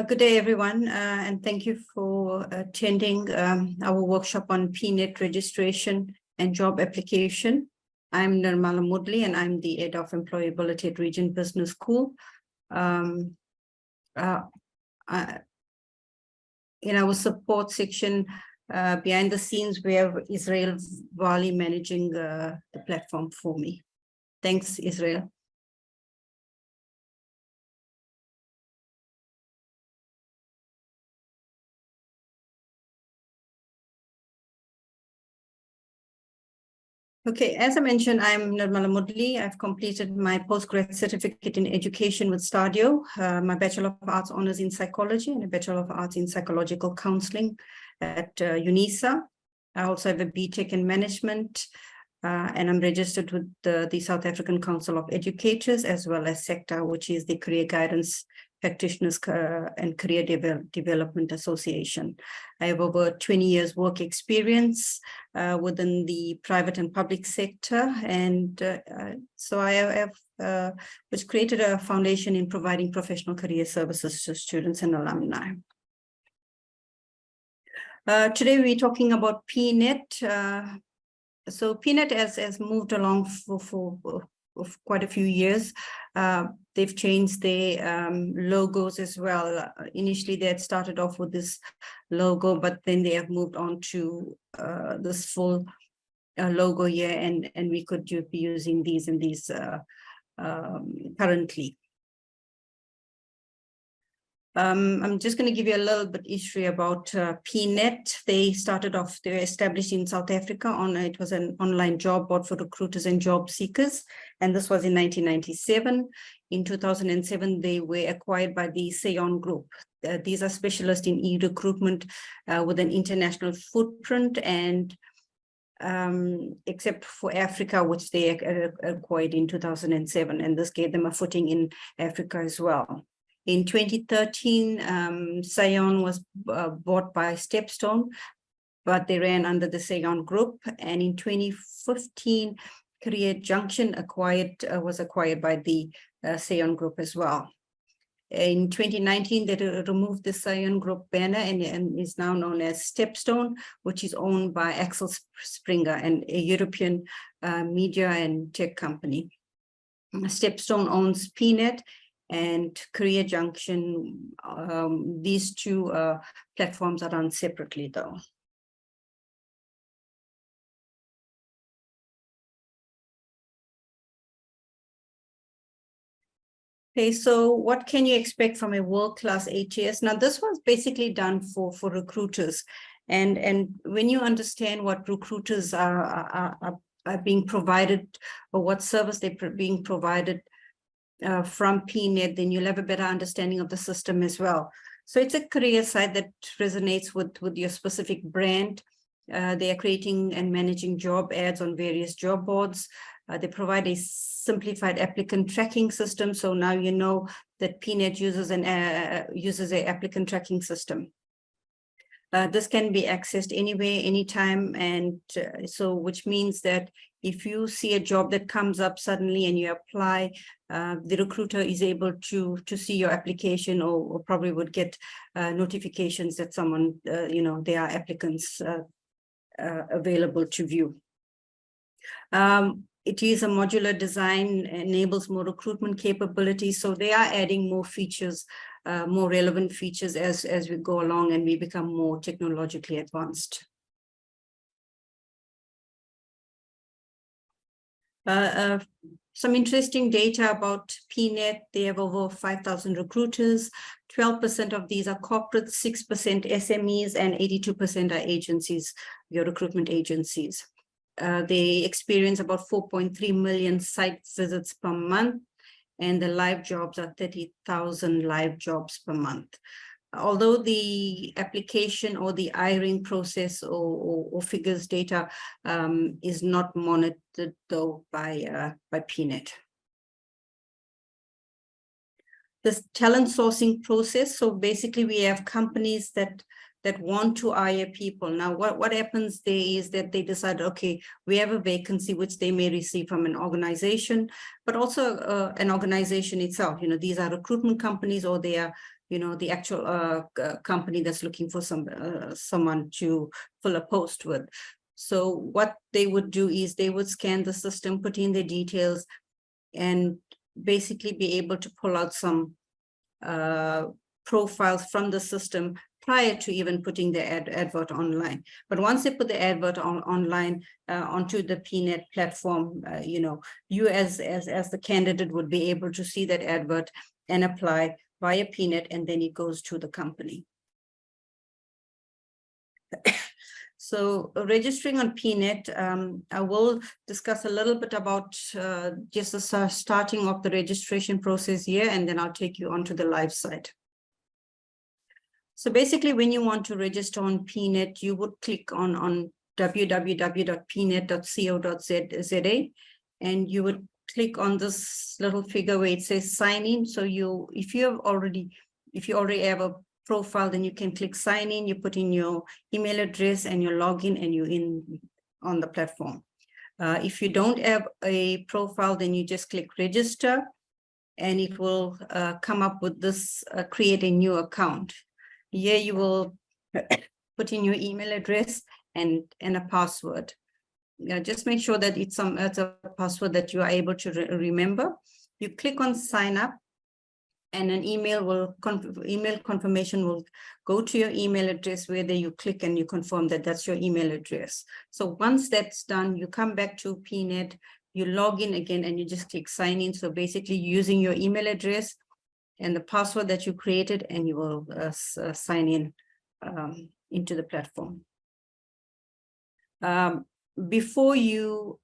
Good day, everyone, and thank you for attending our workshop on Pnet registration and job application. I'm Nirmala Moodley, and I'm the head of employability at Region Business School. In our support section, behind the scenes, we have Israel Vali managing the platform for me. Thanks, Israel. Okay, as I mentioned, I'm Nirmala Moodley. I've completed my postgrad certificate in education with Stadio, my Bachelor of Arts Honours in Psychology and a Bachelor of Arts in Psychological Counselling at UNISA. I also have a BTech in Management, and I'm registered with the South African Council of Educators, as well as SECTA, which is the Career Guidance Practitioners and Career Development Association. I have over 20 years work experience within the private and public sector, and so I have which created a foundation in providing professional career services to students and alumni. Today we're talking about Pnet. So Pnet has moved along for quite a few years. They've changed their logos as well. Initially, they had started off with this logo, but then they have moved on to this full logo here, and we could be using these and these currently. I'm just going to give you a little bit history about Pnet. They were established in South Africa it was an online job board for recruiters and job seekers. And this was in 1997. In 2007, they were acquired by the Seon Group. These are specialists in e-recruitment with an international footprint, and except for Africa, which they acquired in 2007. And this gave them a footing in Africa as well. In 2013, Seon was bought by Stepstone, but they ran under the Seon Group. And in 2015, Career Junction was acquired by the Seon Group as well. In 2019, they removed the Seon Group banner and is now known as Stepstone, which is owned by Axel Springer, a European media and tech company. Stepstone owns Pnet and Career Junction. These two platforms are run separately, though. Okay, so what can you expect from a world-class ATS? Now, this was basically done for recruiters, and when you understand what recruiters are being provided, or what service they're being provided from Pnet, then you'll have a better understanding of the system as well. So it's a career site that resonates with your specific brand. They are creating and managing job ads on various job boards. They provide a simplified applicant tracking system. So now you know that Pnet uses an applicant tracking system. This can be accessed anywhere, anytime, and so which means that if you see a job that comes up suddenly and you apply, the recruiter is able to see your application, or probably would get notifications that someone, there are applicants available to view. It is a modular design, enables more recruitment capabilities. So they are adding more features, more relevant features as we go along and we become more technologically advanced. Some interesting data about Pnet. They have over 5,000 recruiters. 12% of these are corporate, 6% SMEs, and 82% are agencies, your recruitment agencies. They experience about 4.3 million site visits per month, and the live jobs are 30,000 live jobs per month. Although the application or the hiring process or figures data is not monitored, though, by Pnet. This talent sourcing process. So basically, we have companies that want to hire people. Now, what happens there is that they decide, okay, we have a vacancy, which they may receive from an organization, but also an organization itself. These are recruitment companies, or they are the actual company that's looking for someone to fill a post with. So what they would do is they would scan the system, put in their details, and basically be able to pull out some profiles from the system prior to even putting the advert online. But once they put the advert online onto the Pnet platform, you as the candidate would be able to see that advert and apply via Pnet, and then it goes to the company. So registering on Pnet, I will discuss a little bit about just the starting of the registration process here, and then I'll take you onto the live site. So basically, when you want to register on Pnet, you would click on www.pnet.co.za, and you would click on this little figure where it says sign in. So if you already have a profile, then you can click sign in. You put in your email address and your login, and you're in on the platform. If you don't have a profile, then you just click register, and it will come up with this create a new account. Here you will put in your email address and a password. Just make sure that it's a password that you are able to remember. You click on sign up, and an email confirmation will go to your email address, where you click and you confirm that that's your email address. So once that's done, you come back to Pnet, you log in again, and you just click sign in. So basically using your email address and the password that you created, and you will sign in into the platform. Before you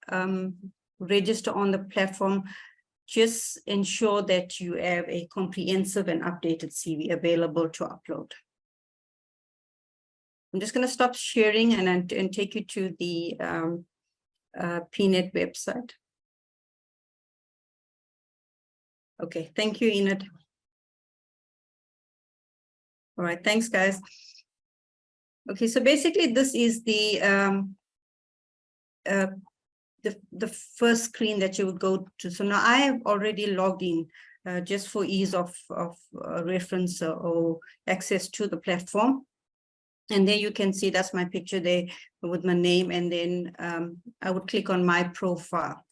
register on the platform, just ensure that you have a comprehensive and updated CV available to upload. I'm just going to stop sharing and take you to the Pnet website. Okay, thank you, Enid. All right, thanks, guys. Okay, so basically this is the first screen that you would go to. So now I have already logged in just for ease of reference or access to the platform. And there you can see that's my picture there with my name, and then I would click on my profile.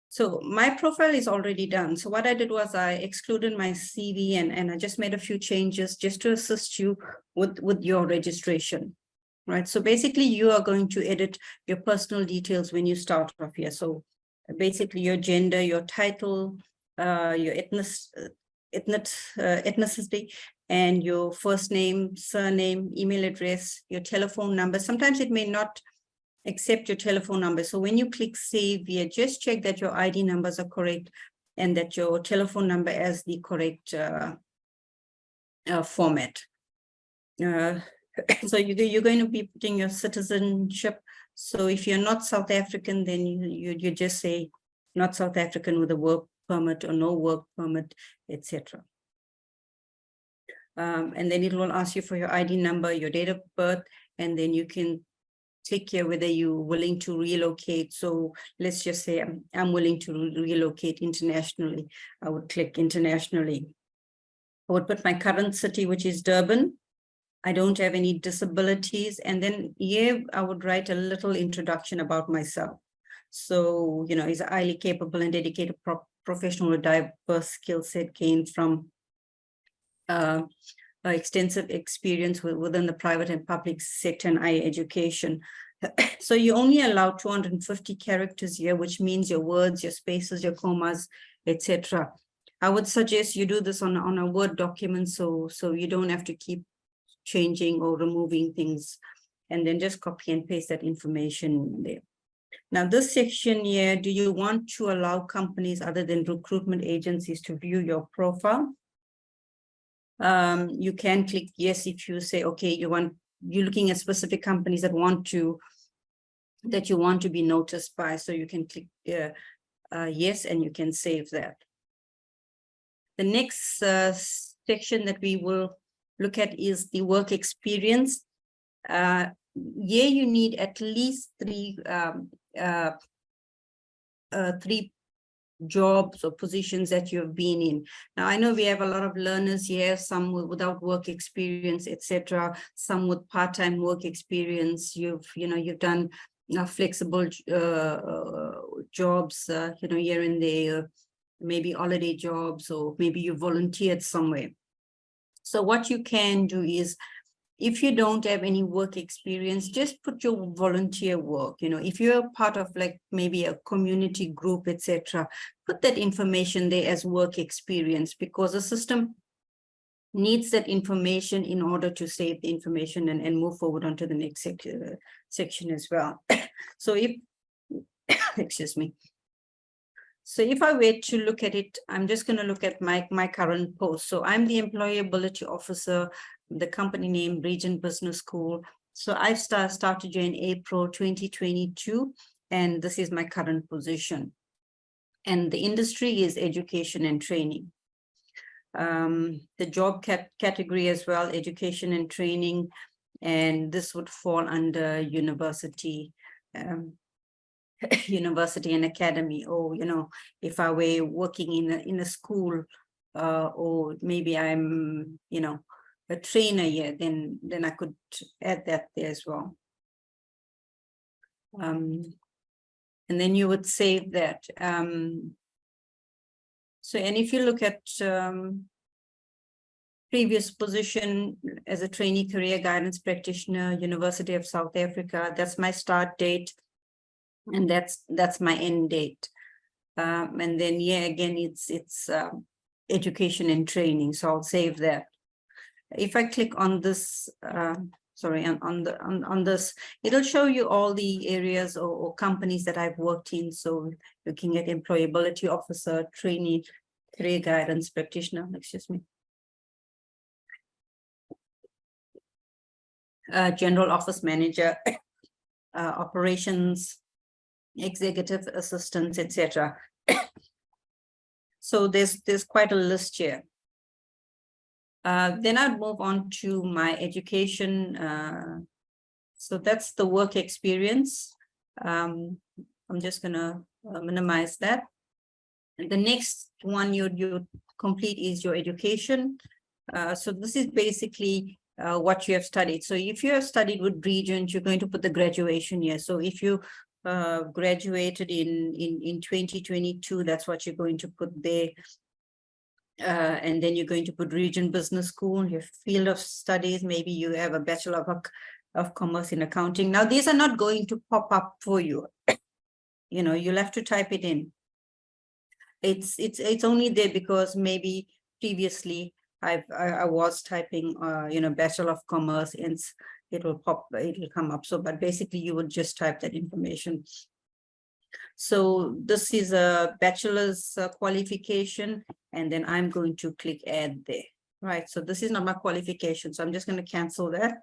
So my profile is already done. So what I did was I excluded my CV and I just made a few changes just to assist you with your registration, right? So basically you are going to edit your personal details when you start off here. So basically your gender, your title, your ethnicity, and your first name, surname, email address, your telephone number. Sometimes it may not accept your telephone number. So when you click save here, just check that your ID numbers are correct and that your telephone number has the correct format. So you're going to be putting your citizenship. So if you're not South African, then you just say not South African with a work permit or no work permit, etc. And then it will ask you for your ID number, your date of birth, and then you can click here whether you're willing to relocate. So let's just say I'm willing to relocate internationally. I would click internationally. I would put my current city, which is Durban. I don't have any disabilities. And then here I would write a little introduction about myself. So, he's a highly capable and dedicated professional with diverse skill set gained from extensive experience within the private and public sector and higher education. So you only allow 250 characters here, which means your words, your spaces, your commas, etc. I would suggest you do this on a Word document, so you don't have to keep changing or removing things, and then just copy and paste that information there. Now this section here, do you want to allow companies other than recruitment agencies to view your profile? You can click yes if you say, okay, you're looking at specific companies that you want to be noticed by. So you can click yes, and you can save that. The next section that we will look at is the work experience. Here you need at least three jobs or positions that you've been in. Now, I know we have a lot of learners here, some without work experience, etc., some with part-time work experience. You've done flexible jobs, here and there, maybe holiday jobs, or maybe you volunteered somewhere. So what you can do is, if you don't have any work experience, just put your volunteer work. If you're part of like maybe a community group, etc., put that information there as work experience, because the system needs that information in order to save the information and move forward onto the next section as well. So if, excuse me. So if I were to look at it, I'm just going to look at my current post. So I'm the employability officer, the company name Regent Business School. So I started here in April 2022, and this is my current position. And the industry is education and training. The job category as well, education and training, and this would fall under university. University and academy, or if I were working in a school, or maybe I'm a trainer here, then I could add that there as well. And then you would save that. So, and if you look at previous position as a trainee career guidance practitioner, University of South Africa, that's my start date. And that's my end date. And then, again, it's education and training. So I'll save that. If I click on this, on this, it'll show you all the areas or companies that I've worked in. So looking at employability officer, trainee, career guidance practitioner, excuse me. General office manager, operations, executive assistants, etc. So there's quite a list here. Then I'd move on to my education. So that's the work experience. I'm just gonna minimize that. And the next one you complete is your education. So this is basically what you have studied. So if you have studied with Regent, you're going to put the graduation year. So if you graduated in 2022, that's what you're going to put there. And then you're going to put Regent Business School, your field of studies. Maybe you have a Bachelor of Commerce in Accounting. Now, these are not going to pop up for you. You'll have to type it in. It's only there because maybe previously I was typing, Bachelor of Commerce, and it'll come up. So, but basically you would just type that information. So this is a bachelor's qualification, and then I'm going to click add there, right? So this is not my qualification, so I'm just going to cancel that.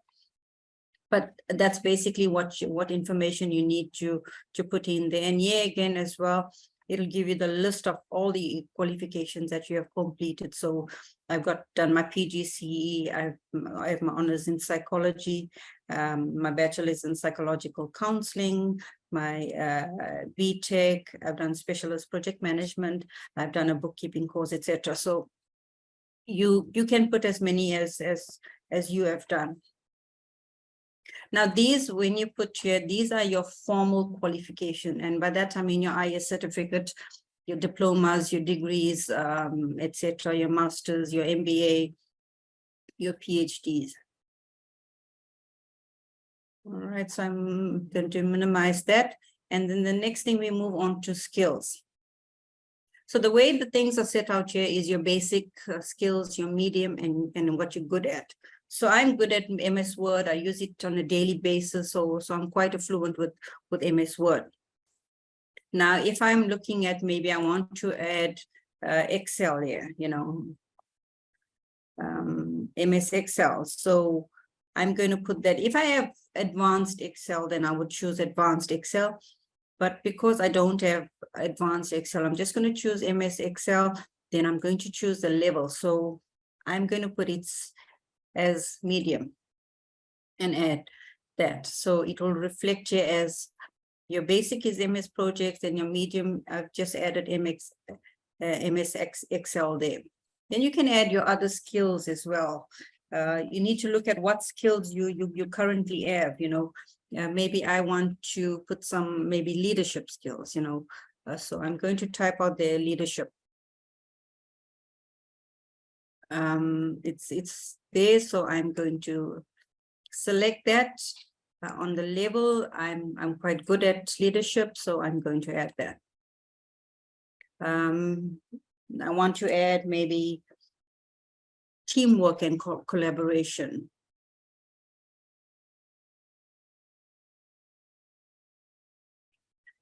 But that's basically what information you need to put in there. And again as well, it'll give you the list of all the qualifications that you have completed. So I've done my PGCE, I have my honors in psychology, my bachelor's in psychological counseling, my BTech, I've done specialist project management, I've done a bookkeeping course, etc. So you can put as many as you have done. Now, when you put here, these are your formal qualification. And by that, I mean your IS certificate, your diplomas, your degrees, etc., your masters, your MBA, your PhDs. All right, so I'm going to minimize that. And then the next thing, we move on to skills. So the way the things are set out here is your basic skills, your medium, and what you're good at. So I'm good at MS Word. I use it on a daily basis. So I'm quite fluent with MS Word. Now, if I'm looking at, maybe I want to add Excel here, MS Excel. So I'm going to put that. If I have advanced Excel, then I would choose advanced Excel. But because I don't have advanced Excel, I'm just going to choose MS Excel. Then I'm going to choose the level. So I'm going to put it as medium and add that. So it will reflect here as Your basic is MS Projects, and your medium, I've just added MS Excel there. Then you can add your other skills as well. You need to look at what skills you currently have, maybe I want to put some maybe leadership skills, so I'm going to type out the leadership. It's there, so I'm going to select that. On the level, I'm quite good at leadership, so I'm going to add that. I want to add maybe teamwork and collaboration.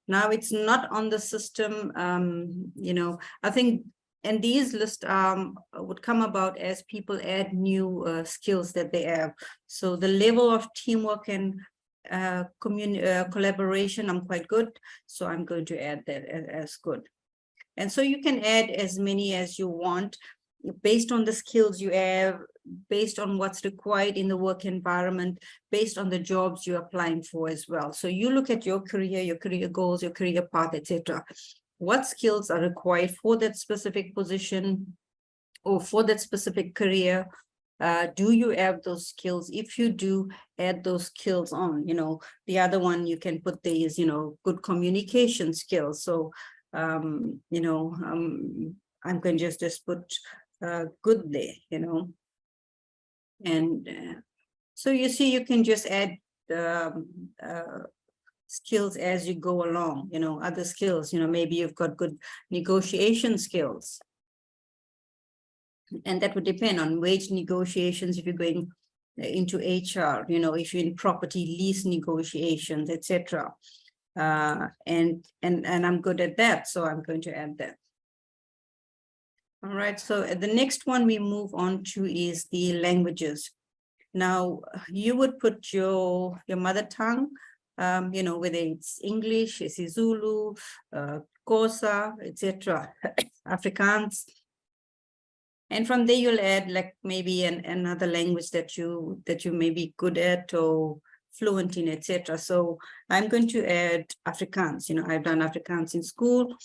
Now it's not on the system, I think, and these lists would come about as people add new skills that they have. So the level of teamwork and collaboration, I'm quite good, so I'm going to add that as good. And so you can add as many as you want based on the skills you have, based on what's required in the work environment, based on the jobs you're applying for as well. So you look at your career goals, your career path, etc. What skills are required for that specific position or for that specific career? Do you have those skills? If you do, add those skills on. The other one you can put there is, good communication skills. So, I'm going to just put good there, and so you see, you can just add skills as you go along, other skills, maybe you've got good negotiation skills. And that would depend on wage negotiations if you're going into HR, if you're in property lease negotiations, etc. And I'm good at that, so I'm going to add that. All right, so the next one we move on to is the languages. Now, you would put your mother tongue, whether it's English, isiZulu, Xhosa, etc., Afrikaans. And from there, you'll add like maybe another language that you may be good at or fluent in, etc. So I'm going to add Afrikaans. I've done Afrikaans in school.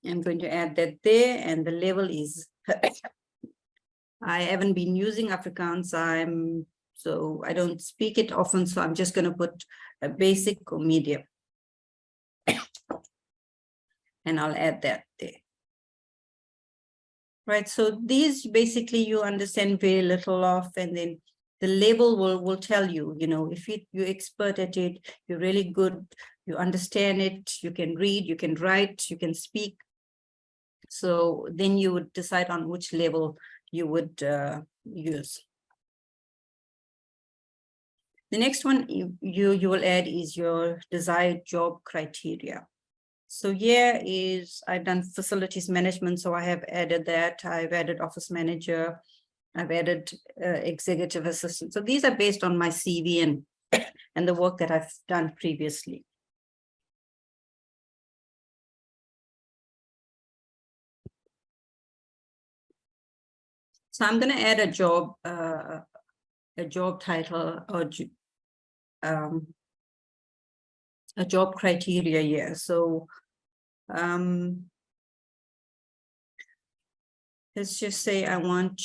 I'm going to add that there, and the level is, I haven't been using Afrikaans, so I don't speak it often, so I'm just going to put a basic or medium. And I'll add that there. Right, so these basically you understand very little of, and then the level will tell you, if you're expert at it, you're really good, you understand it, you can read, you can write, you can speak. So then you would decide on which level you would use. The next one you will add is your desired job criteria. So here is, I've done facilities management, so I have added that. I've added office manager, I've added executive assistant. So these are based on my CV and the work that I've done previously. So I'm going to add a job title or a job criteria here. So let's just say I'm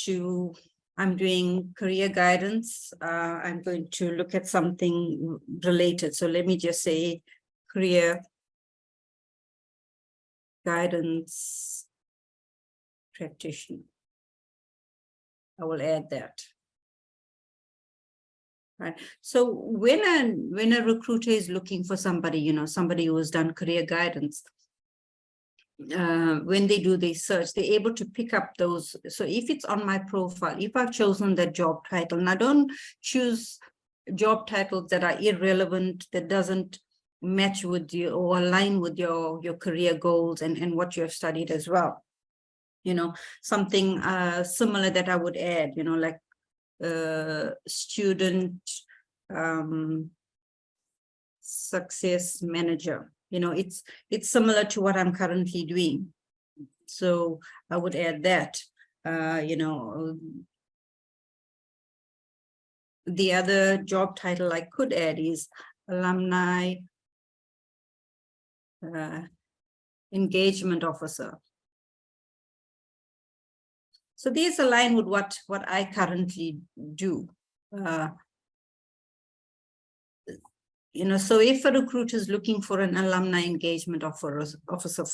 doing career guidance. I'm going to look at something related. So let me just say career guidance practitioner. I will add that. Right. So when a recruiter is looking for somebody, somebody who has done career guidance, when they do their search, they're able to pick up those. So if it's on my profile, if I've chosen the job title, now don't choose job titles that are irrelevant, that doesn't match with you or align with your career goals and what you have studied as well. Something similar that I would add, like student success manager. It's similar to what I'm currently doing. So I would add that. The other job title I could add is alumni engagement officer. So these align with what I currently do. So if a recruiter is looking for an alumni engagement officer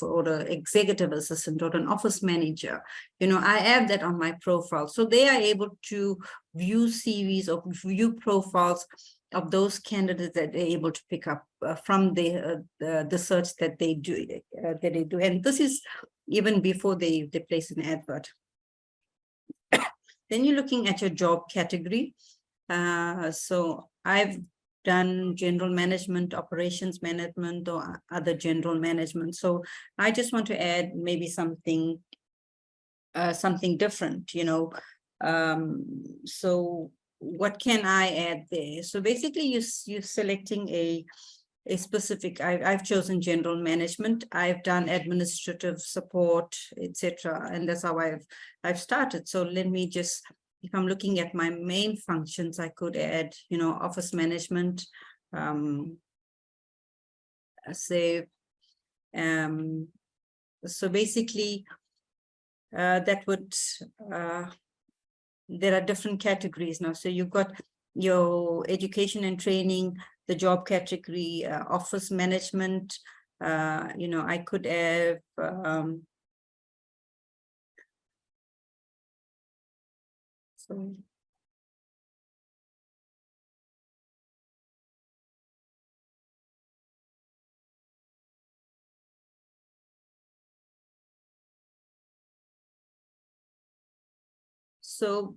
or an executive assistant or an office manager, I have that on my profile. So they are able to view CVs or view profiles of those candidates that they're able to pick up from the search that they do. And this is even before they place an advert. Then you're looking at your job category. So I've done general management, operations management, or other general management. So I just want to add maybe something different, So what can I add there? So basically you're selecting a specific, I've chosen general management. I've done administrative support, etc. And that's how I've started. So let me just, if I'm looking at my main functions, I could add, office management, so basically that would, there are different categories now. So you've got your education and training, the job category, office management, I could have, so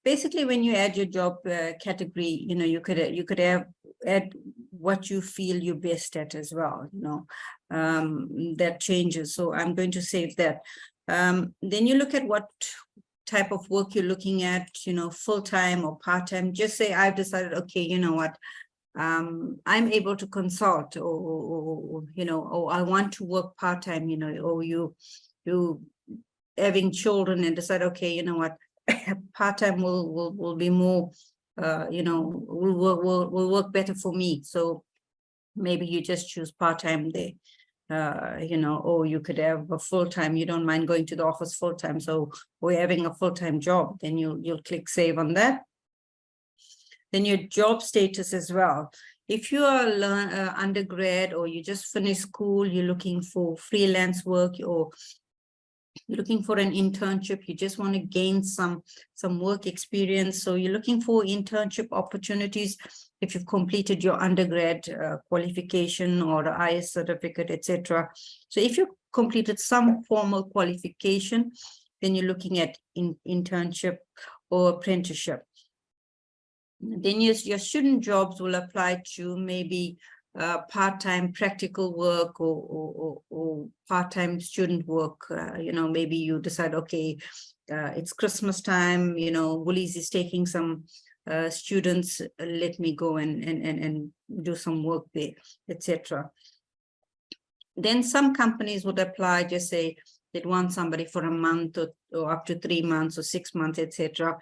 basically when you add your job category, you could add what you feel you're best at as well, that changes. So I'm going to save that. Then you look at what type of work you're looking at, full-time or part-time. Just say I've decided, okay, you know what, I'm able to consult, or I want to work part-time, or you having children and decide, okay, you know what, part-time will be more, will work better for me. So maybe you just choose part-time there. Or you could have a full-time, you don't mind going to the office full-time. So we're having a full-time job, then you'll click save on that. Then your job status as well. If you are undergrad or you just finished school, you're looking for freelance work, or you're looking for an internship, you just want to gain some work experience. So you're looking for internship opportunities if you've completed your undergrad qualification or IS certificate, etc. So if you completed some formal qualification, then you're looking at internship or apprenticeship. Then your student jobs will apply to maybe part-time practical work or part-time student work. Maybe you decide, okay, it's Christmas time, Woolies is taking some students, let me go and do some work there, etc. Then some companies would apply, just say they'd want somebody for a month or up to 3 months or 6 months, etc.,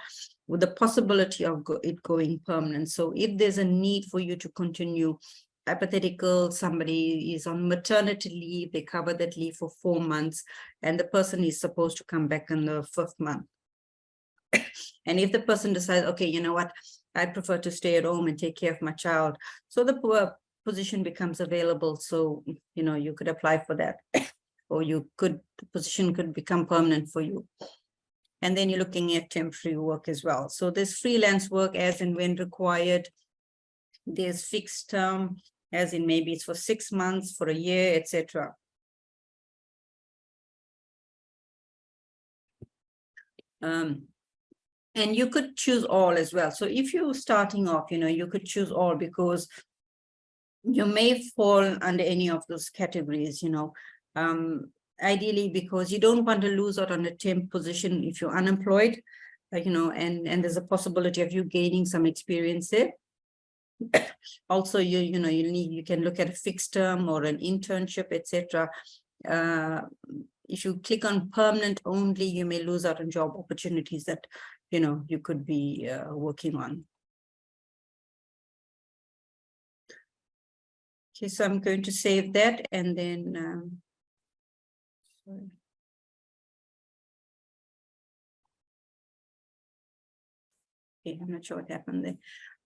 with the possibility of it going permanent. So if there's a need for you to continue, hypothetical, somebody is on maternity leave, they cover that leave for 4 months, and the person is supposed to come back in the 5th month. And if the person decides, okay, you know what, I prefer to stay at home and take care of my child, so the position becomes available. So, you could apply for that, or the position could become permanent for you. And then you're looking at temporary work as well. So there's freelance work as and when required. There's fixed term, as in maybe it's for 6 months, for a year, etc. And you could choose all as well. So if you're starting off, you could choose all, because you may fall under any of those categories, ideally, because you don't want to lose out on a temp position if you're unemployed, and there's a possibility of you gaining some experience there. Also, you can look at a fixed term or an internship, etc. If you click on permanent only, you may lose out on job opportunities that you could be working on. Okay, so I'm going to save that and then sorry. Okay, I'm not sure what happened there.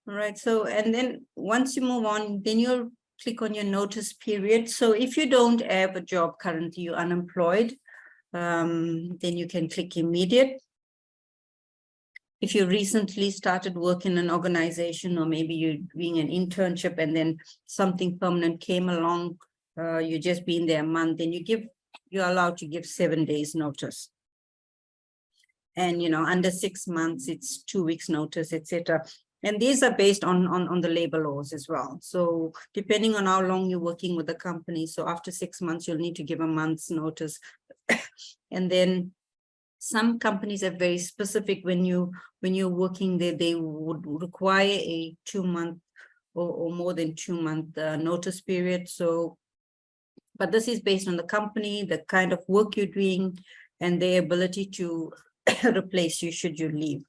All right, so and then once you move on, then you'll click on your notice period. So if you don't have a job currently, you're unemployed, then you can click immediate. If you recently started work in an organization, or maybe you're doing an internship and then something permanent came along, you just been there a month, then you're allowed to give 7 days notice. And under 6 months, it's 2 weeks notice, etc. And these are based on the labor laws as well. So depending on how long you're working with the company, so after 6 months, you'll need to give a month's notice. And then some companies are very specific. When you're working there, they would require a 2-month or more than 2-month notice period. So, but this is based on the company, the kind of work you're doing, and their ability to replace you should you leave.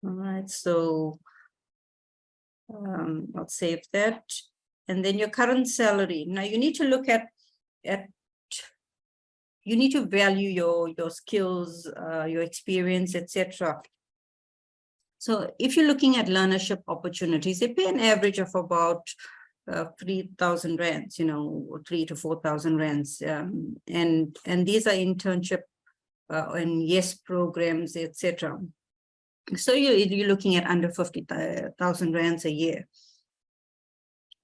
All right, so I'll save that. And then your current salary. Now you need to look at you need to value your skills, your experience, etc. So if you're looking at learnership opportunities, they pay an average of about 3,000 rands, 3 to 4,000 rands, and these are internship and yes programs, etc. So you're looking at under 50,000 rands a year.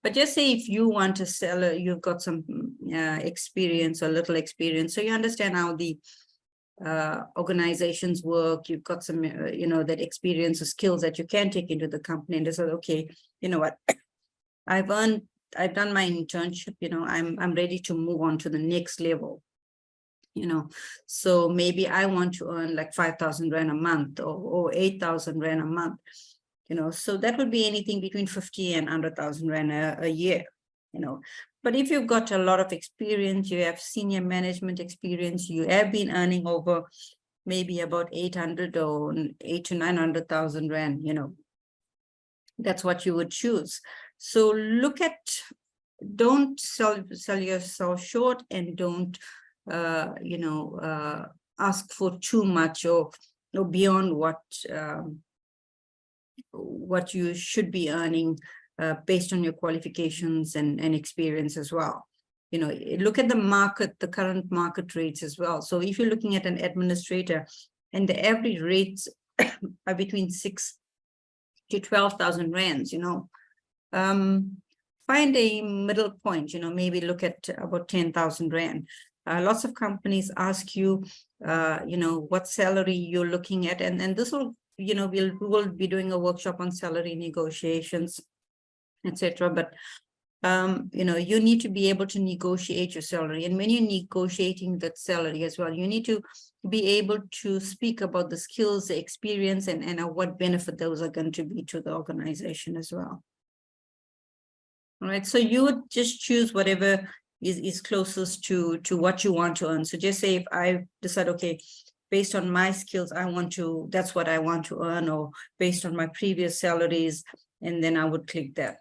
But just say if you want to sell, you've got some experience or little experience, so you understand how the organizations work, you've got some, that experience or skills that you can take into the company, and they said, okay, you know what, I've done my internship, I'm ready to move on to the next level, so maybe I want to earn like 5,000 rand a month or 8,000 rand a month. So that would be anything between 50 and 100,000 rand a year, But if you've got a lot of experience, you have senior management experience, you have been earning over maybe about 800 or 8 to 900,000 rand, that's what you would choose. So don't sell yourself short, and don't, ask for too much or beyond what you should be earning based on your qualifications and experience as well. Look at the market, the current market rates as well. So if you're looking at an administrator, and the average rates are between 6 to 12,000 rands, find a middle point, maybe look at about 10,000 rand. Lots of companies ask you, what salary you're looking at, and this will, we'll be doing a workshop on salary negotiations, etc. But you need to be able to negotiate your salary, and when you're negotiating that salary as well, you need to be able to speak about the skills, the experience, and what benefit those are going to be to the organization as well. All right, so you would just choose whatever is closest to what you want to earn. So just say if I decide, okay, based on my skills, that's what I want to earn, or based on my previous salaries, and then I would click that.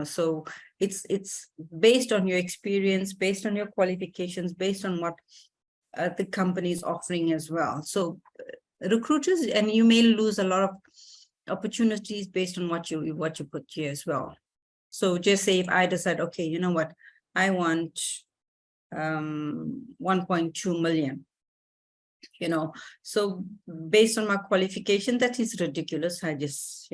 So it's based on your experience, based on your qualifications, based on what the company is offering as well. So recruiters, and you may lose a lot of opportunities based on what you put here as well. So just say if I decide, okay, you know what, I want 1.2 million, so based on my qualification, that is ridiculous. I just,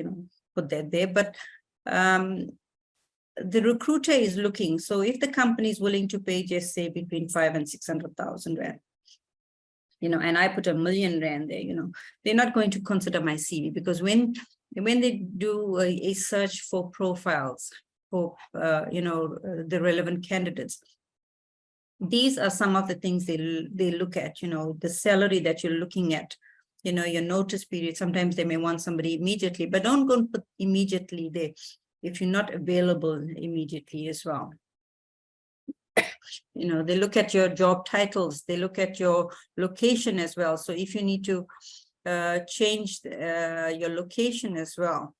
put that there. But the recruiter is looking. So if the company is willing to pay, just say between 500,000 and 600,000 rand, and I put 1 million rand there, they're not going to consider my CV, because when they do a search for profiles for, the relevant candidates, these are some of the things they look at, the salary that you're looking at, your notice period. Sometimes they may want somebody immediately, but don't go and put immediately there if you're not available immediately as well. They look at your job titles, they look at your location as well. So if you need to change your location as well,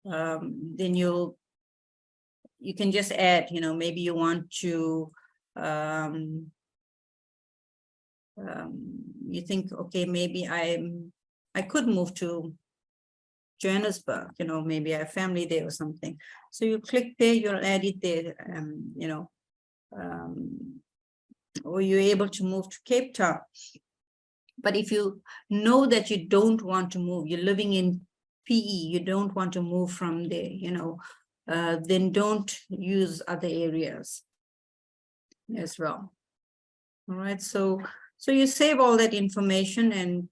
then you can just add, maybe you want to, you think, okay, maybe I could move to Johannesburg, maybe I have family there or something. So you click there, you'll add it there, or you're able to move to Cape Town. But if you know that you don't want to move, you're living in PE, you don't want to move from there, then don't use other areas as well. All right, so you save all that information and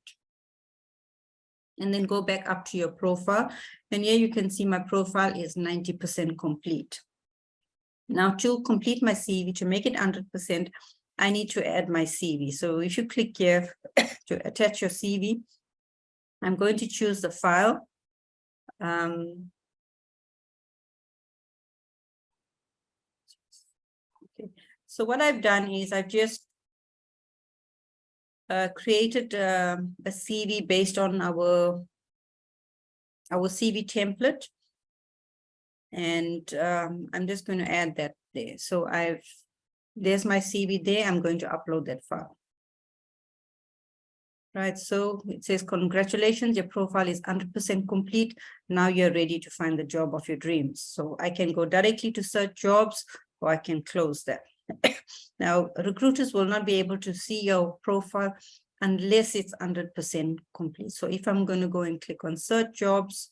then go back up to your profile. And here you can see my profile is 90% complete. Now to complete my CV, to make it 100%, I need to add my CV. So if you click here to attach your CV, I'm going to choose the file. Okay. So what I've done is I've just created a CV based on our CV template. And I'm just going to add that there. So there's my CV there. I'm going to upload that file. Right, so it says, congratulations, your profile is 100% complete. Now you're ready to find the job of your dreams. So I can go directly to search jobs, or I can close that. Now, recruiters will not be able to see your profile unless it's 100% complete. So if I'm going to go and click on search jobs,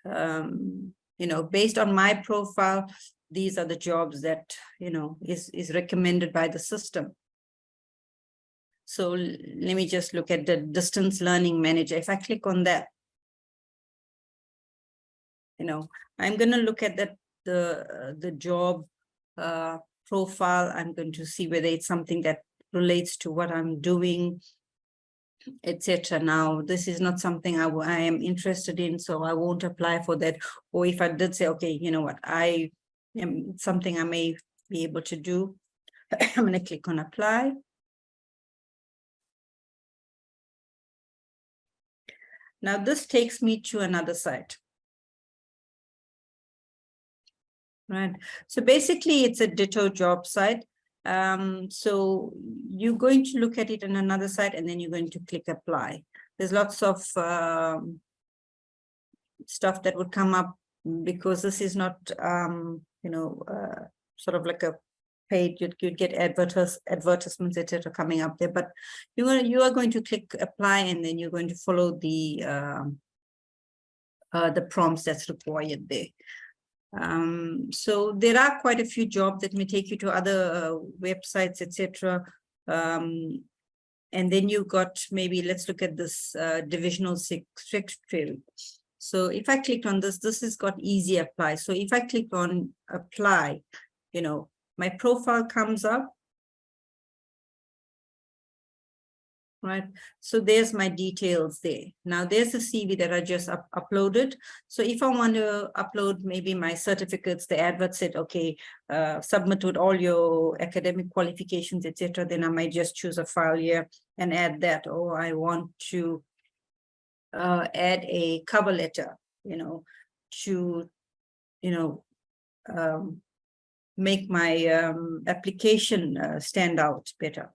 based on my profile, these are the jobs that, is recommended by the system. So let me just look at the distance learning manager. If I click on that, I'm going to look at the job profile. I'm going to see whether it's something that relates to what I'm doing, etc. Now, this is not something I am interested in, so I won't apply for that. Or if I did say, okay, you know what, I am something I may be able to do, I'm going to click on apply. Now, this takes me to another site. Right. So basically, it's a ditto job site. So you're going to look at it on another site, and then you're going to click apply. There's lots of stuff that would come up because this is not, sort of like a paid, you'd get advertisements, etc. coming up there, but you are going to click apply, and then you're going to follow the prompts that's required there. So there are quite a few jobs that may take you to other websites, etc. And then you got, maybe let's look at this divisional secretary. So if I click on this has got easy apply. So if I click on apply, my profile comes up. Right, so there's my details there. Now there's a CV that I just uploaded. So if I want to upload maybe my certificates, the advert said, okay, submit with all your academic qualifications, etc. Then I might just choose a file here and add that. Or I want to add a cover letter, to, make my application stand out better.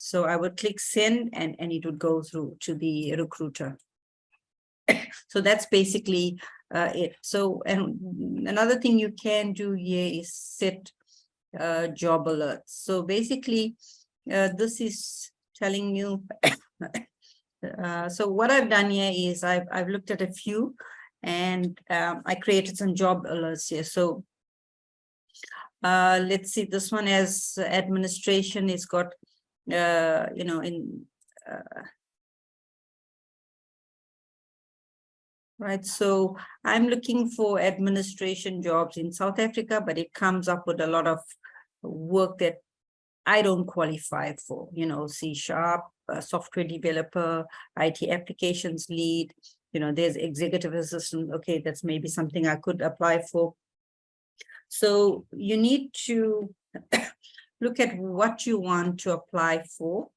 So I would click send, and it would go through to the recruiter. So that's basically it. So, and another thing you can do here is set job alerts. So basically, this is telling you. So what I've done here is I've looked at a few, and I created some job alerts here. So let's see, this one has administration. It's got right, so I'm looking for administration jobs in South Africa, but it comes up with a lot of work that I don't qualify for, C#, software developer, IT applications lead, there's executive assistant. Okay, that's maybe something I could apply for. So you need to look at what you want to apply for.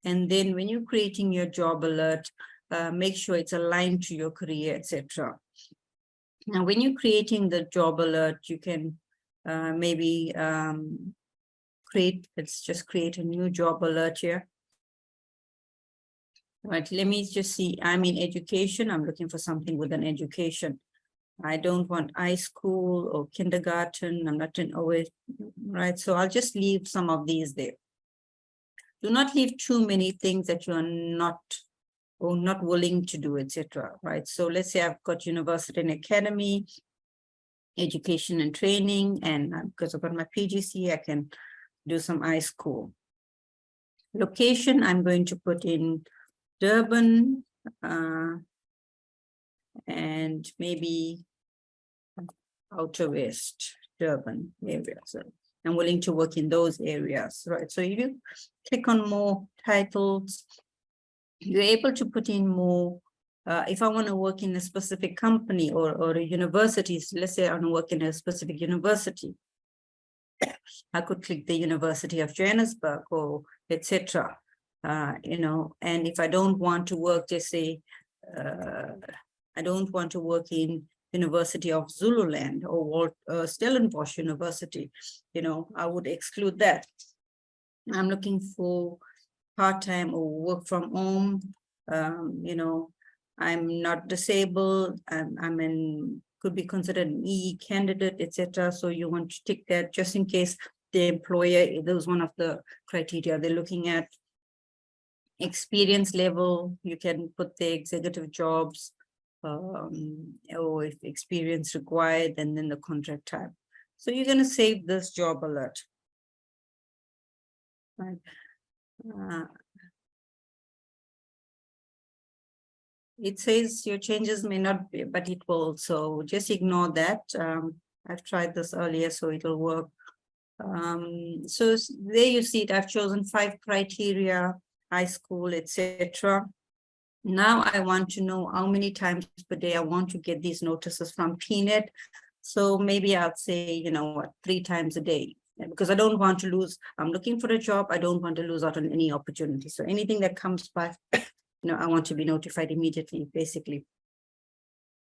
And then when you're creating your job alert, make sure it's aligned to your career, etc. Now, when you're creating the job alert, you can maybe let's just create a new job alert here. Right, let me just see, I'm in education, I'm looking for something with an education. I don't want high school or kindergarten, I'm not in OA, right? So I'll just leave some of these there. Do not leave too many things that you are not or not willing to do, etc. Right? So let's say I've got university and academy, education and training, and because I've got my PGC, I can do some high school. Location, I'm going to put in Durban, and maybe Outer West, Durban area. So I'm willing to work in those areas, right? So if you click on more titles, you're able to put in more. If I want to work in a specific company or a university, so let's say I want to work in a specific university, I could click the University of Johannesburg or etc. You know, and if I don't want to work, just say, I don't want to work in University of Zululand or Stellenbosch University, you know, I would exclude that. I'm looking for part-time or work from home. You know, I'm not disabled. Could be considered an EE candidate, etc. So you want to tick that just in case the employer, that was one of the criteria they're looking at. Experience level, you can put the executive jobs, or if experience required, and then the contract type. So you're going to save this job alert. Right. It says your changes may not be, but it will. So just ignore that. I've tried this earlier, so it'll work. So there you see it. I've chosen 5 criteria, high school, etc. Now I want to know how many times per day I want to get these notices from Pnet. So maybe I'll say, you know what, 3 times a day, because I don't want to lose. I'm looking for a job. I don't want to lose out on any opportunity. So anything that comes by, you know, I want to be notified immediately, basically.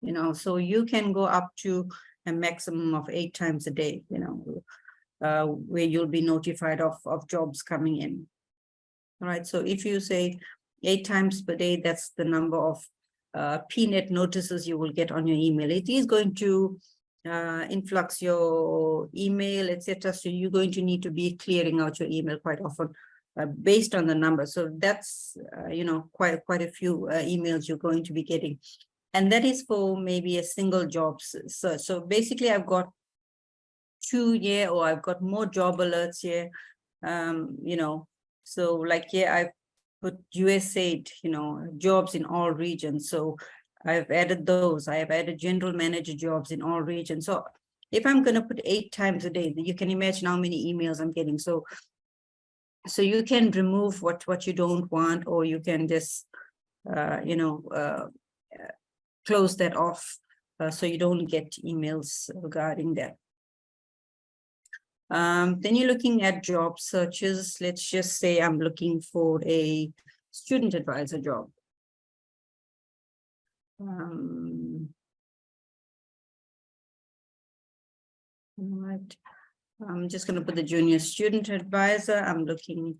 You know, so you can go up to a maximum of 8 times a day, you know, where you'll be notified of jobs coming in. All right, so if you say 8 times per day, that's the number of Pnet notices you will get on your email. It is going to influx your email, etc. So you're going to need to be clearing out your email quite often based on the number. So that's, you know, quite a few emails you're going to be getting. And that is for maybe a single job search. So basically I've got 2 here, or I've got more job alerts here, you know. So like here, I put USAID, you know, jobs in all regions. So I've added those. I have added general manager jobs in all regions. So if I'm going to put 8 times a day, you can imagine how many emails I'm getting. So you can remove what you don't want, or you can just, you know, close that off so you don't get emails regarding that. Then you're looking at job searches. Let's just say I'm looking for a student advisor job. All right. I'm just going to put the junior student advisor. I'm looking,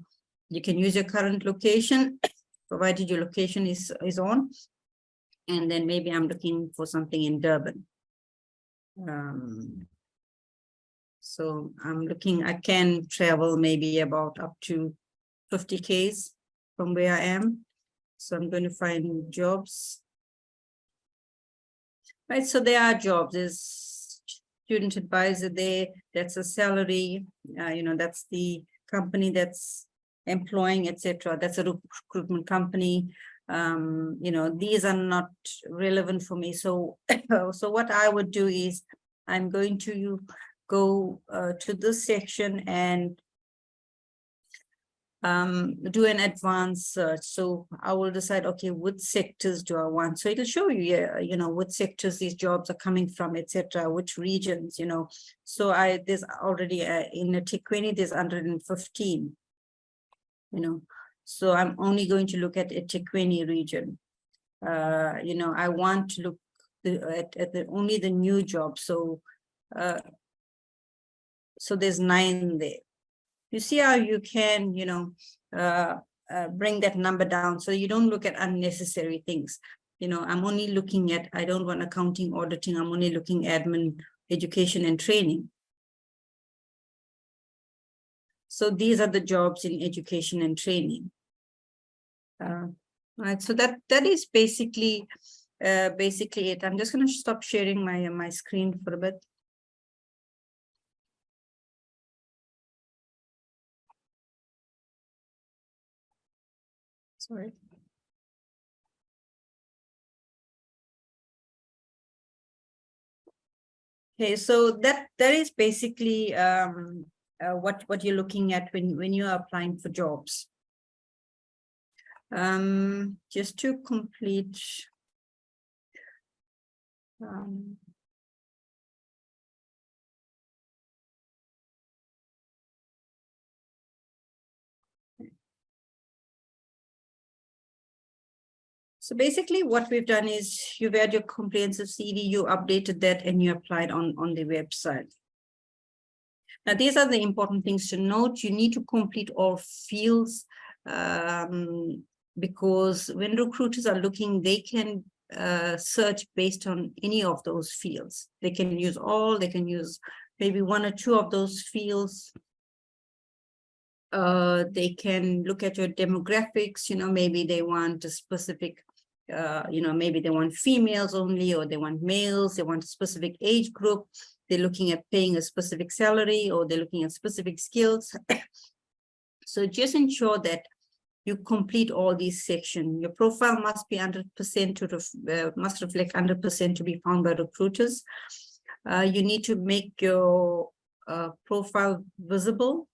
you can use your current location, provided your location is on. And then maybe I'm looking for something in Durban. So I'm looking, I can travel maybe about up to 50 Ks from where I am. So I'm going to find jobs. Right, so there are jobs. There's student advisor there. That's a salary. You know, that's the company that's employing, etc. That's a recruitment company. You know, these are not relevant for me. So, so what I would do is I'm going to go to this section and do an advanced search. So I will decide, okay, what sectors do I want? So it'll show you, you know, what sectors these jobs are coming from, etc., which regions, you know. So there's already in eThekwini, there's 115, you know. So I'm only going to look at eThekwini region. You know, I want to look at only the new job. So, so there's 9 there. You see how you can, you know, bring that number down so you don't look at unnecessary things. You know, I'm only looking at, I don't want accounting, auditing, I'm only looking admin, education and training. So these are the jobs in education and training. Right, so that is basically it. I'm just going to stop sharing my screen for a bit. Sorry. Okay, so that is basically what you're looking at when you are applying for jobs. Just to complete. So basically what we've done is you've had your comprehensive CV, you updated that and you applied on the website. Now, these are the important things to note. You need to complete all fields because when recruiters are looking, they can search based on any of those fields. They can use all, they can use maybe 1 or 2 of those fields. They can look at your demographics, you know, maybe they want a specific, you know, maybe they want females only, or they want males, they want a specific age group. They're looking at paying a specific salary, or they're looking at specific skills. So just ensure that you complete all these sections. Your profile must be 100% to must reflect 100% to be found by recruiters. You need to make your profile visible.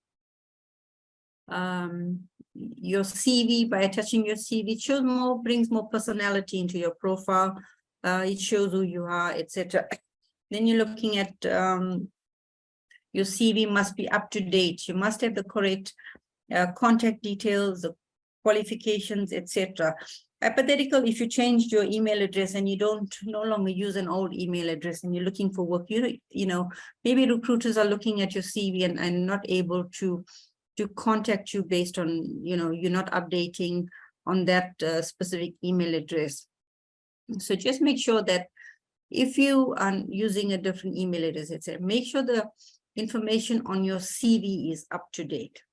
Your CV, by attaching your CV, it shows more, brings more personality into your profile. It shows who you are, etc. Then you're looking at your CV must be up to date. You must have the correct contact details, the qualifications, etc. Hypothetical, if you changed your email address and you don't no longer use an old email address and you're looking for work, you know, maybe recruiters are looking at your CV and not able to contact you based on, you know, you're not updating on that specific email address. So just make sure that if you are using a different email address, etc., make sure the information on your CV is up to date.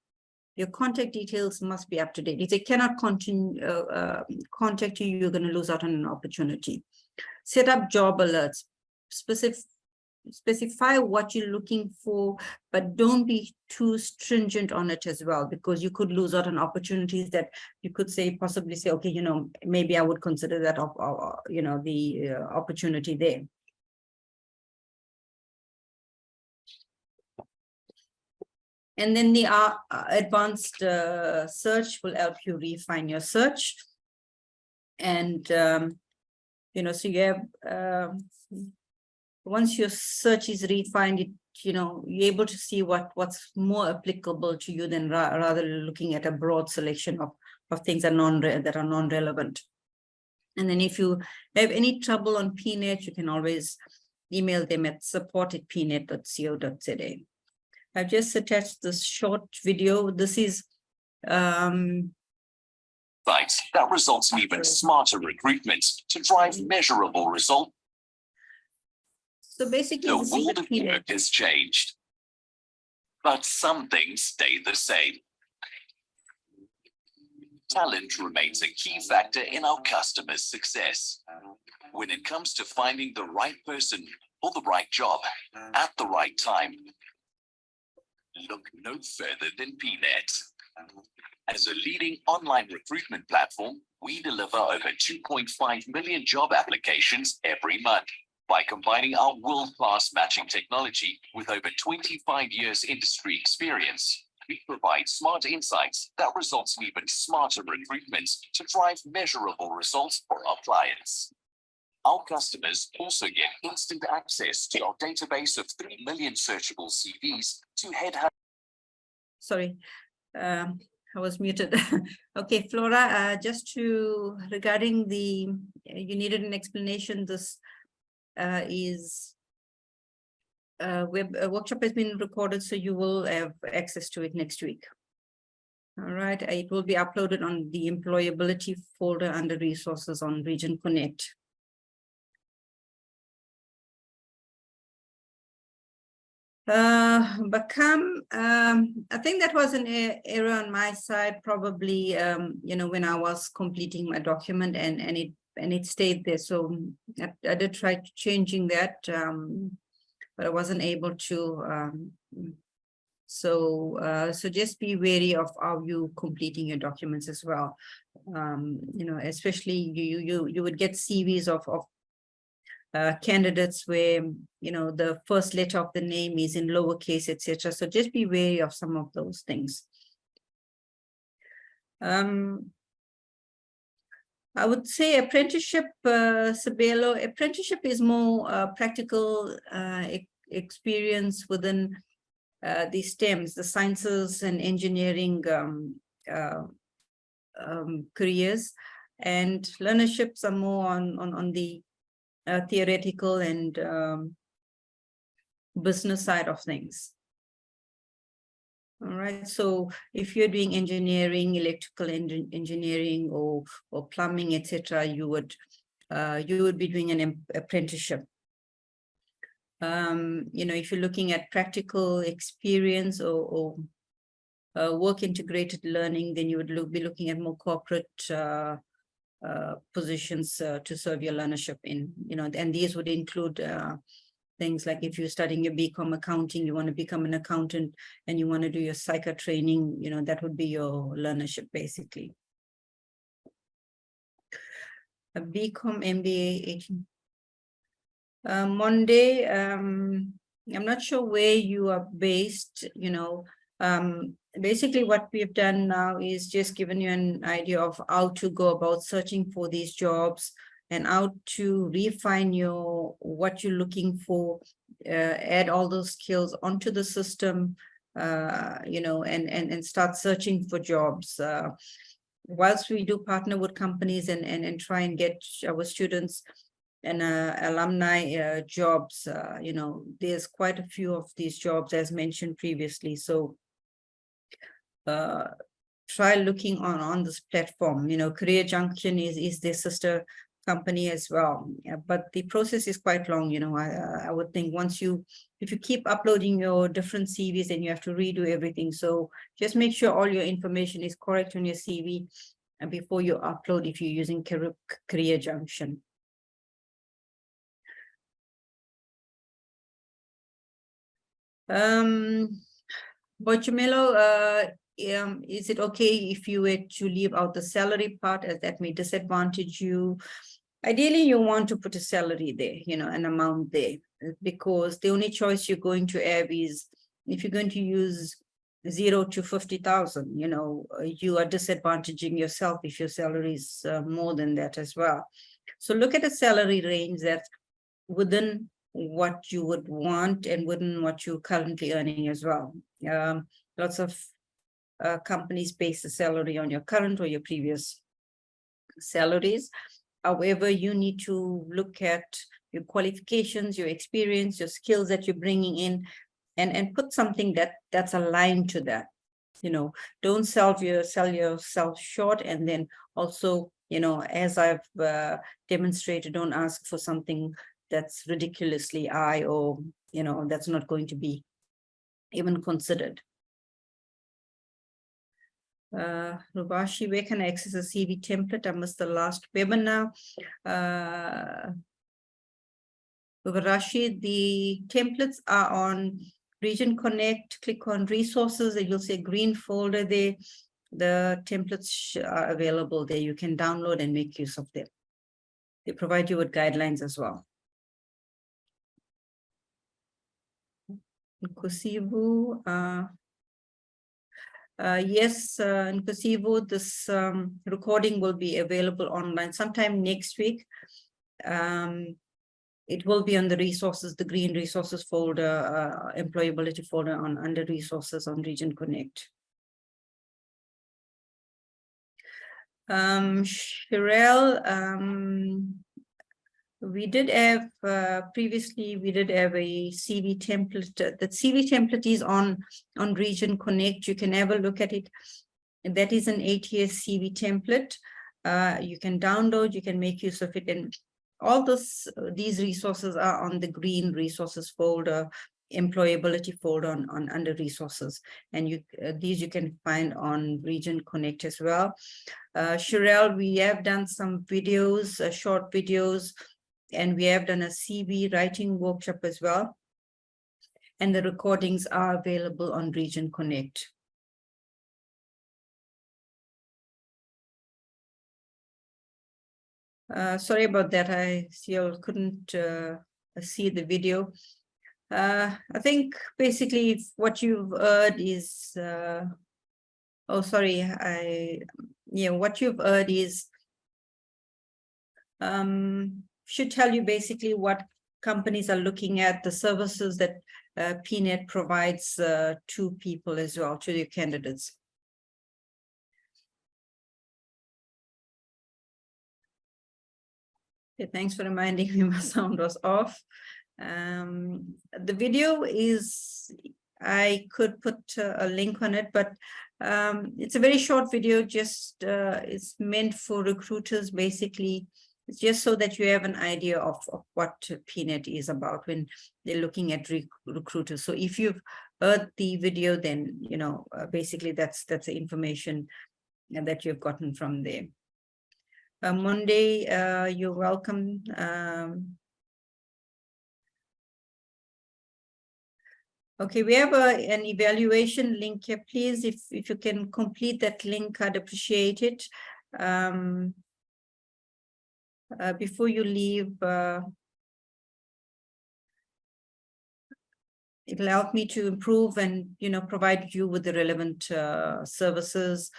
Your contact details must be up to date. If they cannot continue contact you, you're going to lose out on an opportunity. Set up job alerts. Specify what you're looking for, but don't be too stringent on it as well, because you could lose out on opportunities that you could possibly say, okay, you know, maybe I would consider that, you know, the opportunity there. And then the advanced search will help you refine your search. And, you know, so you have, once your search is refined, you know, you're able to see what's more applicable to you than rather looking at a broad selection of things that are non-relevant. And then if you have any trouble on Pnet, you can always email them at support@pnet.co.za. I've just attached this short video. This is that results in even smarter recruitment to drive measurable results. So basically, the world of work has changed, but some things stay the same. Talent remains a key factor in our customers' success. When it comes to finding the right person for the right job at the right time, look no further than Pnet. As a leading online recruitment platform, we deliver over 2.5 million job applications every month. By combining our world-class matching technology with over 25 years industry experience, we provide smart insights that results in even smarter recruitment to drive measurable results for our clients. Our customers also get instant access to our database of 3 million searchable CVs to headhunt. Sorry, I was muted. Okay, Flora, just to regarding the, you needed an explanation. This is workshop has been recorded, so you will have access to it next week. All right, it will be uploaded on the employability folder under resources on Region Connect. Bakam, I think that was an error on my side, probably, when I was completing my document and it stayed there. So I did try changing that, but I wasn't able to. So just be wary of how you completing your documents as well. Especially you would get CVs of candidates where the first letter of the name is in lowercase, etc. So just be wary of some of those things. I would say apprenticeship, Sabelo, apprenticeship is more practical experience within the STEMs, the sciences and engineering careers, and learnerships are more on the theoretical and business side of things. All right, so if you're doing engineering, electrical engineering or plumbing, etc., you would be doing an apprenticeship. If you're looking at practical experience or work integrated learning, then you would be looking at more corporate positions to serve your learnership in, and these would include things like if you're studying your BCom accounting, you want to become an accountant and you want to do your psycho training, that would be your learnership basically. A BCom MBA, Monday, I'm not sure where you are based, basically what we've done now is just given you an idea of how to go about searching for these jobs and how to refine what you're looking for, add all those skills onto the system, and start searching for jobs. Whilst we do partner with companies and try and get our students and alumni jobs, there's quite a few of these jobs as mentioned previously. So try looking on this platform. Career Junction is their sister company as well, but the process is quite long. I would think if you keep uploading your different CVs, then you have to redo everything. So just make sure all your information is correct on your CV and before you upload if you're using Career Junction. Bochumelo, is it okay if you were to leave out the salary part, as that may disadvantage you? Ideally, you want to put a salary there, an amount there, because the only choice you're going to have is if you're going to use 0 to 50,000, you are disadvantaging yourself if your salary is more than that as well. So look at a salary range that's within what you would want and within what you're currently earning as well. Lots of companies base the salary on your current or your previous salaries. However, you need to look at your qualifications, your experience, your skills that you're bringing in, and put something that's aligned to that. Don't sell yourself short, and then also, as I've demonstrated, don't ask for something that's ridiculously high or, that's not going to be even considered. Rubashi, where can I access a CV template? I missed the last webinar. Rubashi, the templates are on Region Connect. Click on resources and you'll see a green folder there. The templates are available there. You can download and make use of them. They provide you with guidelines as well. Nkosivu, yes, Nkosivu, this recording will be available online sometime next week. It will be on the resources, the green resources folder, employability folder under resources on Region Connect. Sherelle, we did have previously, we did have a CV template. The CV template is on Region Connect. You can have a look at it. That is an ATS CV template. You can download, you can make use of it, and all these resources are on the green resources folder, employability folder on under resources, and these you can find on Region Connect as well. Sherelle, we have done some videos, short videos, and we have done a CV writing workshop as well, and the recordings are available on Region Connect. Sorry about that. I still couldn't see the video. I think basically what you've heard is, oh, sorry. What you've heard is, should tell you basically what companies are looking at, the services that Pnet provides to people as well, to their candidates. Okay, thanks for reminding me my sound was off. The video is, I could put a link on it, but it's a very short video, just it's meant for recruiters basically. It's just so that you have an idea of what Pnet is about when they're looking at recruiters. So if you've heard the video, then, you know, basically that's the information that you've gotten from there. Monday, you're welcome. Okay, we have an evaluation link here. Please, if you can complete that link, I'd appreciate it. Before you leave, it'll help me to improve and, you know, provide you with the relevant services.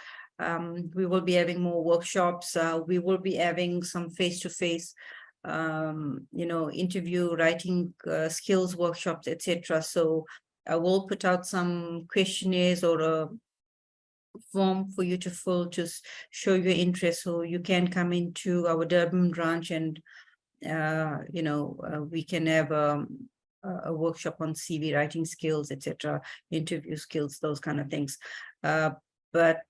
We will be having more workshops. We will be having some face-to-face, you know, interview, writing skills workshops, etc. So I will put out some questionnaires or a form for you to fill to show your interest, so you can come into our Durban branch and you know, we can have a workshop on CV writing skills, etc., interview skills, those kind of things. But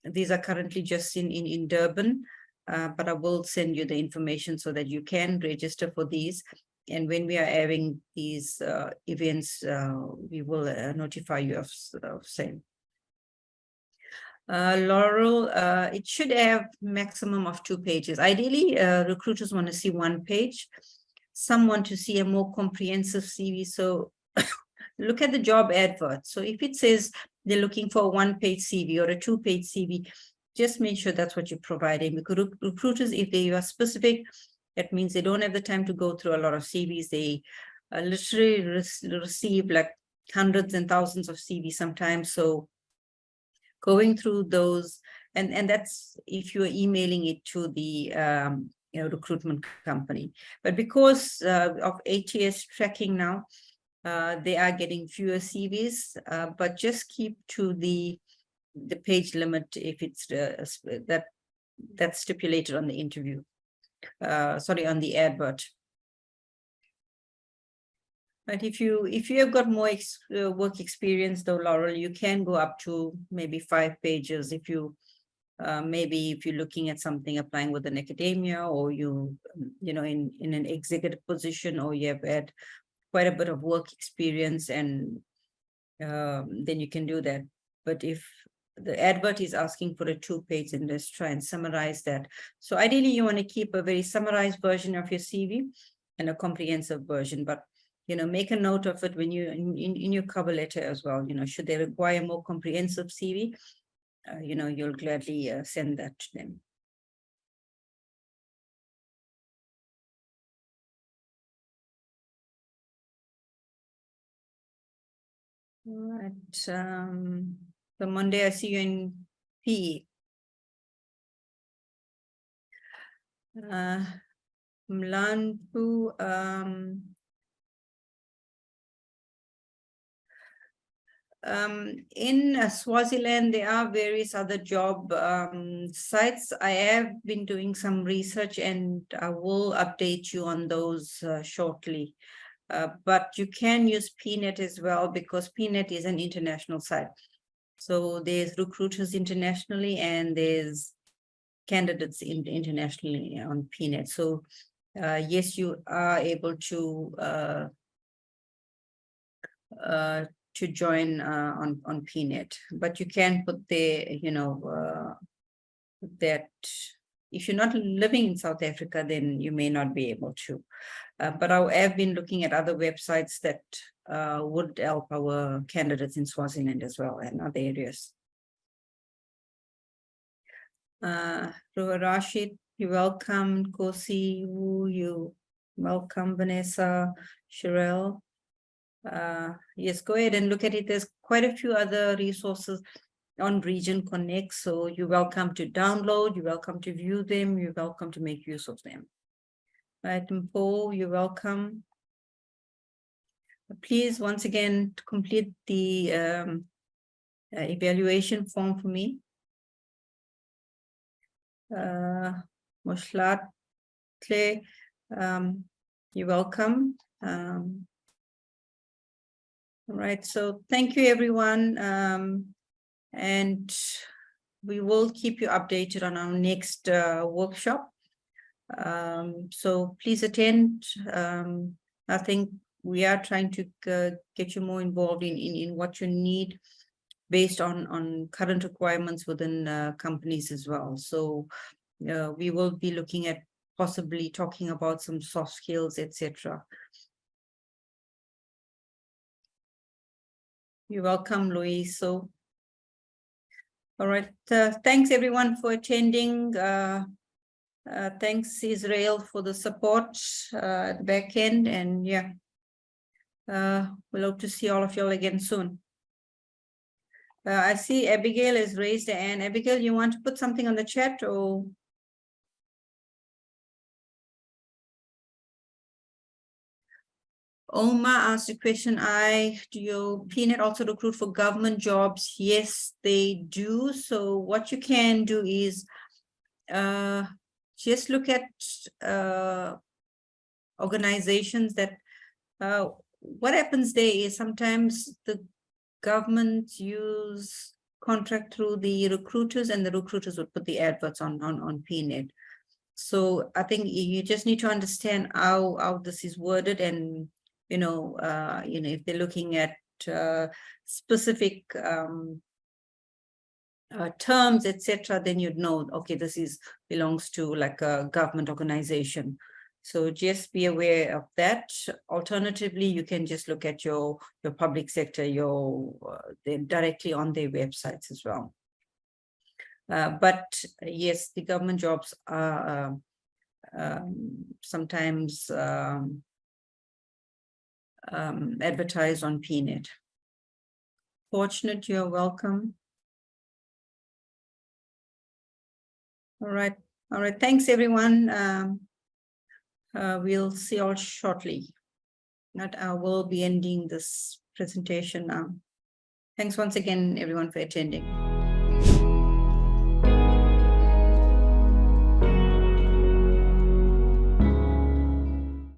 these are currently just in Durban, but I will send you the information so that you can register for these. And when we are having these events, we will notify you of same. Laurel, it should have maximum of 2 pages. Ideally, recruiters want to see 1 page. Some want to see a more comprehensive CV. So look at the job advert. So if it says they're looking for a 1-page CV or a 2-page CV, just make sure that's what you're providing. Because recruiters, if they are specific, that means they don't have the time to go through a lot of CVs. They literally receive like hundreds and thousands of CVs sometimes. So going through those, and that's if you're emailing it to the you know, recruitment company. But because of ATS tracking now, they are getting fewer CVs, but just keep to the page limit if it's that's stipulated on the interview. Sorry, on the advert. But if you have got more work experience though, Laurel, you can go up to maybe 5 pages if you maybe if you're looking at something, applying with an academia, or you know, in an executive position, or you have had quite a bit of work experience, and then you can do that. But if the advert is asking for a 2-page, and let's try and summarize that. So ideally you want to keep a very summarized version of your CV and a comprehensive version, but you know, make a note of it when you in your cover letter as well. You know, should they require more comprehensive CV, you know, you'll gladly send that to them. All right. So Monday I see you in PE. Mlantu, In Swaziland, there are various other job sites. I have been doing some research and I will update you on those shortly. But you can use Pnet as well because Pnet is an international site. So there's recruiters internationally and there's candidates internationally on Pnet. So yes, you are able to join on Pnet, but you can put there, that if you're not living in South Africa, then you may not be able to. But I have been looking at other websites that would help our candidates in Swaziland as well and other areas. Rashid, you're welcome. Kosi, you welcome. Vanessa, Sherelle. Yes, go ahead and look at it. There's quite a few other resources on Region Connect. So you're welcome to download, you're welcome to view them, you're welcome to make use of them. Right, and Paul, you're welcome. Please, once again, complete the evaluation form for me. Moshlat, Clay, you're welcome. All right, so thank you, everyone. And we will keep you updated on our next workshop. So please attend. I think we are trying to get you more involved in what you need based on current requirements within companies as well. So we will be looking at possibly talking about some soft skills, etc. You're welcome, Louise. So, all right. Thanks everyone for attending. Thanks Israel for the support at the back end, and yeah, we'll hope to see all of y'all again soon. I see Abigail has raised her hand. Abigail, you want to put something on the chat or? Omar asked a question. Do your Pnet also recruit for government jobs? Yes, they do. So what you can do is just look at organizations that what happens there is sometimes the government use contract through the recruiters and the recruiters would put the adverts on Pnet. So I think you just need to understand how this is worded, and if they're looking at specific terms, etc., then you'd know, okay, this belongs to like a government organization. So just be aware of that. Alternatively, you can just look at your public sector, they're directly on their websites as well. But yes, the government jobs are sometimes advertised on Pnet. Fortunate, you're welcome. All right. Thanks, everyone. We'll see you all shortly. I will be ending this presentation now. Thanks once again, everyone, for attending.